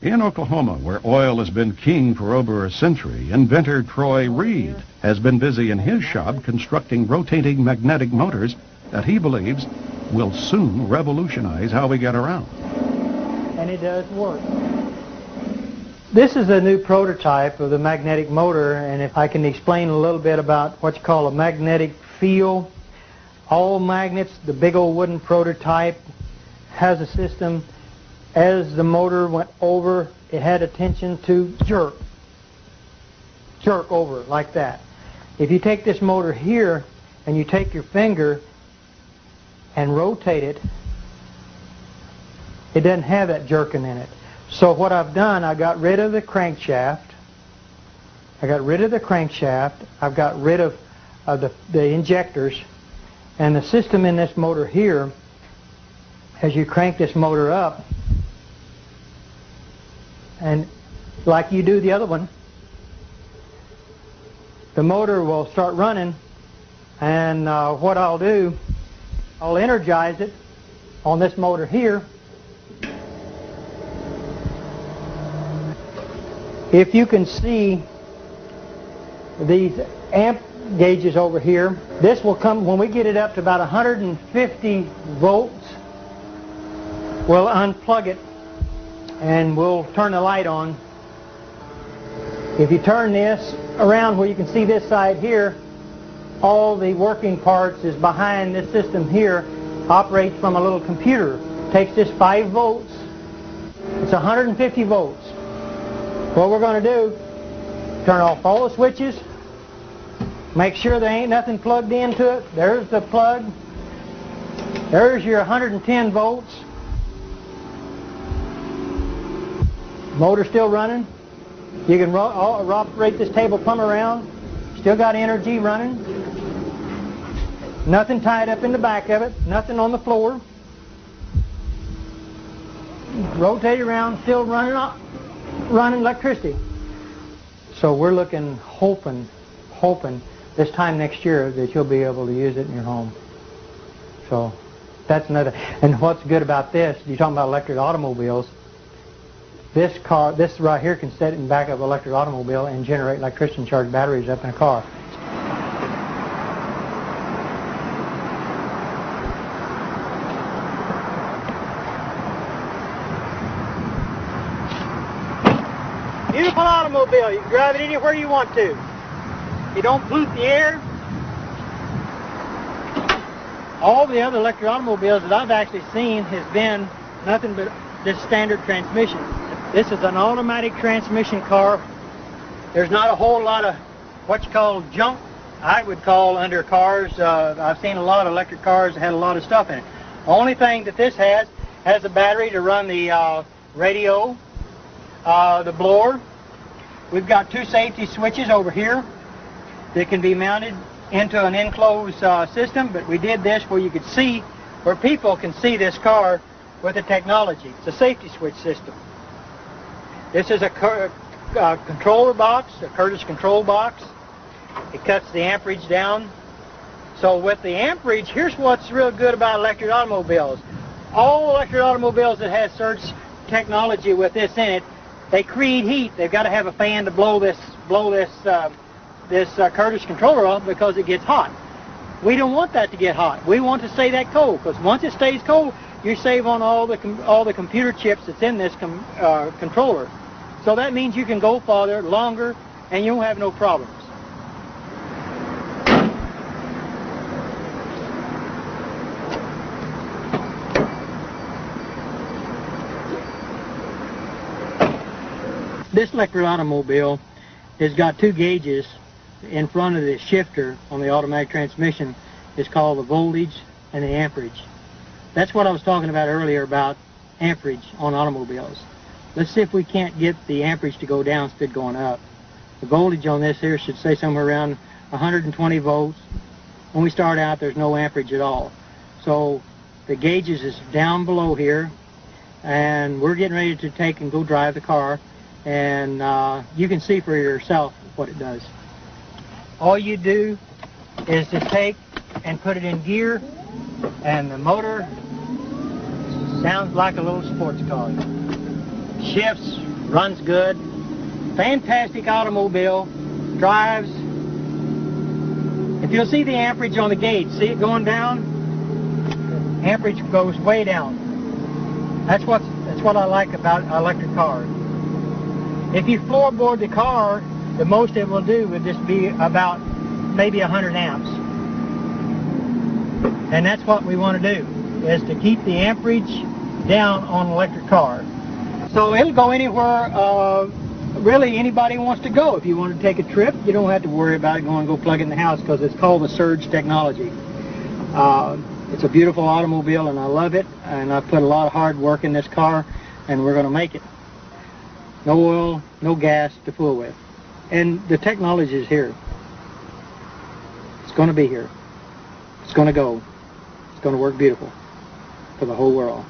In Oklahoma, where oil has been king for over a century, inventor Troy Reed has been busy in his shop constructing rotating magnetic motors that he believes will soon revolutionize how we get around. And it does work. This is a new prototype of the magnetic motor, and if I can explain a little bit about what's called a magnetic field. All magnets, the big old wooden prototype, has a system. As the motor went over, it had a tension to jerk over like that. If you take this motor here and you take your finger and rotate it, it doesn't have that jerking in it. So what I've done, I got rid of the crankshaft. I've got rid of the injectors, and the system in this motor here, as you crank this motor up, and like you do the other one, the motor will start running, and what I'll do, I'll energize it on this motor here. If you can see these amp gauges over here, this will come, when we get it up to about 150 volts, we'll unplug it and we'll turn the light on. If you turn this around where you can see this side here, all the working parts is behind this system here, operates from a little computer. Takes this 5 volts, it's 150 volts. What we're going to do, turn off all the switches, make sure there ain't nothing plugged into it. There's the plug. There's your 110 volts. Motor still running. You can operate this table plumb around. Still got energy running. Nothing tied up in the back of it. Nothing on the floor. Rotate around, still running electricity. So we're looking, hoping this time next year that you'll be able to use it in your home. So that's another. And what's good about this, you're talking about electric automobiles, this right here can set it in the back of an electric automobile and generate electricity and charge batteries up in a car. Beautiful automobile. You can drive it anywhere you want to. You don't pollute the air. All the other electric automobiles that I've actually seen has been nothing but this standard transmission. This is an automatic transmission car. There's not a whole lot of what's called junk, I would call, under cars. I've seen a lot of electric cars that had a lot of stuff in it. The only thing that this has a battery to run the radio, the blower. We've got 2 safety switches over here that can be mounted into an enclosed system, but we did this where you could see, where people can see this car with the technology. It's a safety switch system. This is a controller box, a Curtis control box. It cuts the amperage down. So with the amperage, here's what's real good about electric automobiles. All electric automobiles that have surge technology with this in it, they create heat. They've got to have a fan to blow this Curtis controller off because it gets hot. We don't want that to get hot. We want to stay that cold, because once it stays cold, you save on all the computer chips that's in this controller. So that means you can go farther, longer, and you won't have no problems. This electric automobile has got 2 gauges in front of the shifter on the automatic transmission. It's called the voltage and the amperage. That's what I was talking about earlier about amperage on automobiles. Let's see if we can't get the amperage to go down instead of going up. The voltage on this here should say somewhere around 120 volts. When we start out, there's no amperage at all. So the gauges is down below here, and we're getting ready to take and go drive the car, and you can see for yourself what it does. All you do is to take and put it in gear, and the motor sounds like a little sports car. shifts, runs good. Fantastic automobile, drives. If you'll see the amperage on the gauge, see it going down? Amperage goes way down. That's what I like about electric cars. If you floorboard the car, the most it will do would just be about maybe 100 amps. And that's what we want to do, is to keep the amperage down on an electric car. So it'll go anywhere really anybody wants to go. If you want to take a trip, you don't have to worry about it going to go plug it in the house, because it's called the surge technology. It's a beautiful automobile and I love it, and I've put a lot of hard work in this car, and we're going to make it. No oil, no gas to fool with. And the technology is here. It's going to be here. It's going to go. It's going to work beautiful for the whole world,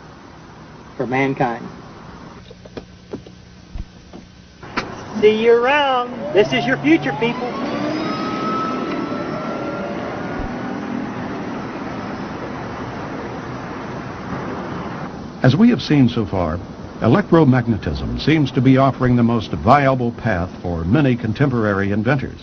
for mankind. See you around. This is your future, people. As we have seen so far, electromagnetism seems to be offering the most viable path for many contemporary inventors.